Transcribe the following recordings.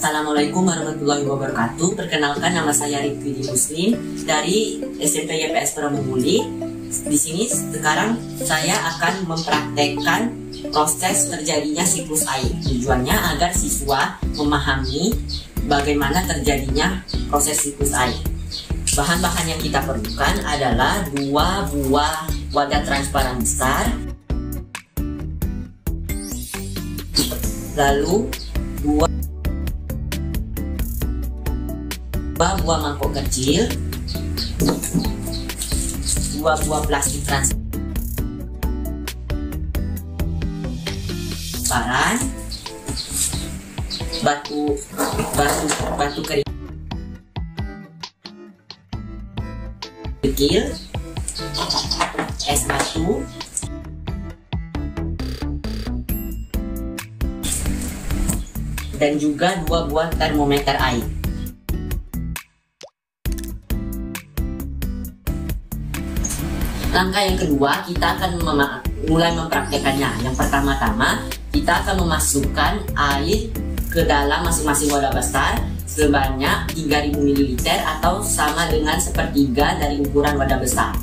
Assalamualaikum warahmatullahi wabarakatuh. Perkenalkan, nama saya Rifki Muslim dari SMP YPS Pramuguli. Di sini sekarang saya akan mempraktekkan proses terjadinya siklus air. Tujuannya agar siswa memahami bagaimana terjadinya proses siklus air. Bahan-bahan yang kita perlukan adalah 2 buah wadah transparan besar, lalu 2 buah mangkok kecil, 2 buah plastik transparan, batu kering kecil, es batu, dan juga 2 buah termometer air. Langkah yang kedua, kita akan mulai mempraktekannya. Yang pertama-tama, kita akan memasukkan air ke dalam masing-masing wadah besar sebanyak 3000 ml atau sama dengan sepertiga dari ukuran wadah besar.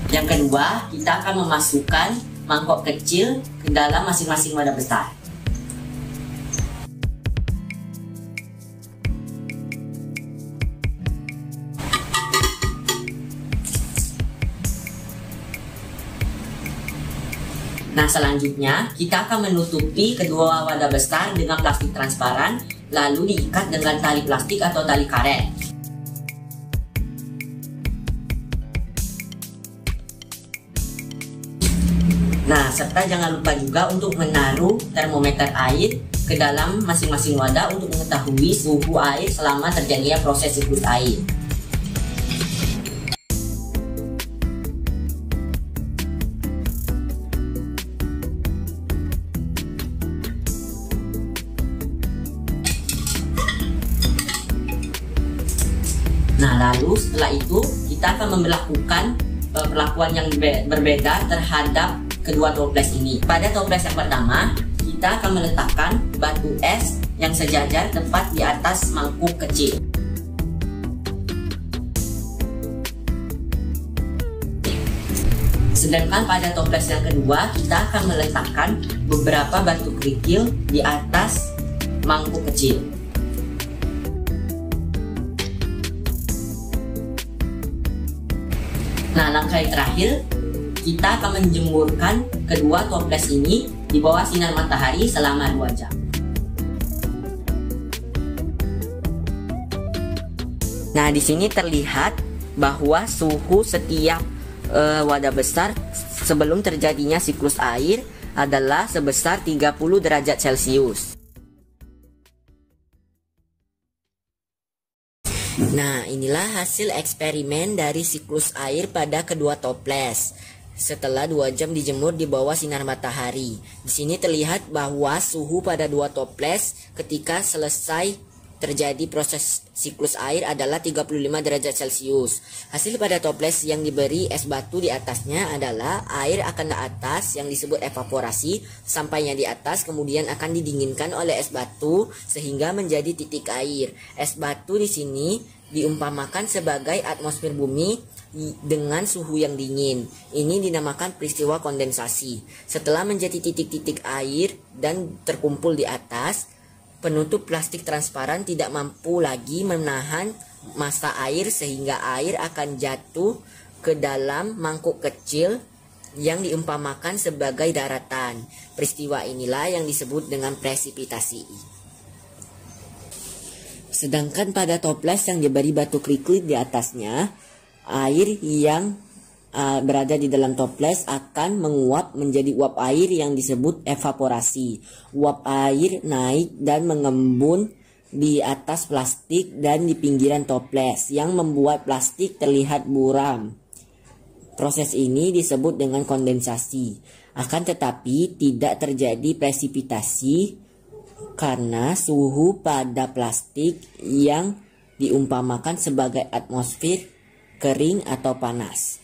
Yang kedua, kita akan memasukkan mangkok kecil ke dalam masing-masing wadah besar. Nah, selanjutnya kita akan menutupi kedua wadah besar dengan plastik transparan, lalu diikat dengan tali plastik atau tali karet. Nah, serta jangan lupa juga untuk menaruh termometer air ke dalam masing-masing wadah untuk mengetahui suhu air selama terjadinya proses siklus air. Nah, lalu setelah itu kita akan memperlakukan perlakuan yang berbeda terhadap kedua toples ini. Pada toples yang pertama, kita akan meletakkan batu es yang sejajar tepat di atas mangkuk kecil. Sedangkan pada toples yang kedua, kita akan meletakkan beberapa batu kerikil di atas mangkuk kecil. Nah, langkah yang terakhir, kita akan menjemurkan kedua toples ini di bawah sinar matahari selama 2 jam. Nah, di sini terlihat bahwa suhu setiap wadah besar sebelum terjadinya siklus air adalah sebesar 30 derajat Celcius. Nah, inilah hasil eksperimen dari siklus air pada kedua toples setelah 2 jam dijemur di bawah sinar matahari. Di sini terlihat bahwa suhu pada 2 toples ketika selesai terjadi proses siklus air adalah 35 derajat Celcius. Hasil pada toples yang diberi es batu di atasnya adalah air akan ke atas yang disebut evaporasi, sampainya di atas kemudian akan didinginkan oleh es batu sehingga menjadi titik air. Es batu di sini diumpamakan sebagai atmosfer bumi dengan suhu yang dingin. Ini dinamakan peristiwa kondensasi. Setelah menjadi titik-titik air dan terkumpul di atas, penutup plastik transparan tidak mampu lagi menahan massa air sehingga air akan jatuh ke dalam mangkuk kecil yang diumpamakan sebagai daratan. Peristiwa inilah yang disebut dengan presipitasi. Sedangkan pada toples yang diberi batu kerikil di atasnya, air yang berada di dalam toples akan menguap menjadi uap air yang disebut evaporasi. Uap air naik dan mengembun di atas plastik dan di pinggiran toples yang membuat plastik terlihat buram. Proses ini disebut dengan kondensasi. Akan tetapi tidak terjadi presipitasi karena suhu pada plastik yang diumpamakan sebagai atmosfer kering atau panas.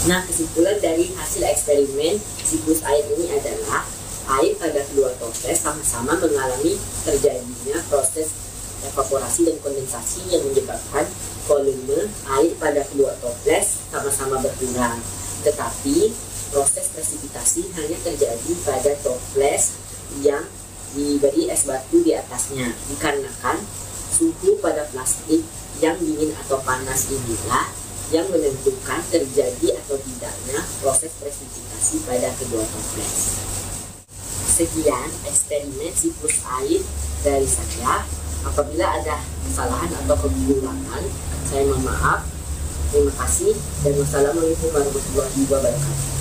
Nah, kesimpulan dari hasil eksperimen siklus air ini adalah air pada kedua toples sama-sama mengalami terjadinya proses evaporasi dan kondensasi yang menyebabkan volume air pada kedua toples sama-sama berkurang. Tetapi proses presipitasi hanya terjadi pada toples yang diberi es batu di atasnya, dikarenakan suhu pada plastik yang dingin atau panas inilah yang menentukan terjadi atau tidaknya proses presipitasi pada kedua toples. Sekian eksperimen siklus air dari saya. Apabila ada kesalahan atau kekurangan, saya mohon maaf. Terima kasih dan wassalamualaikum warahmatullahi wabarakatuh.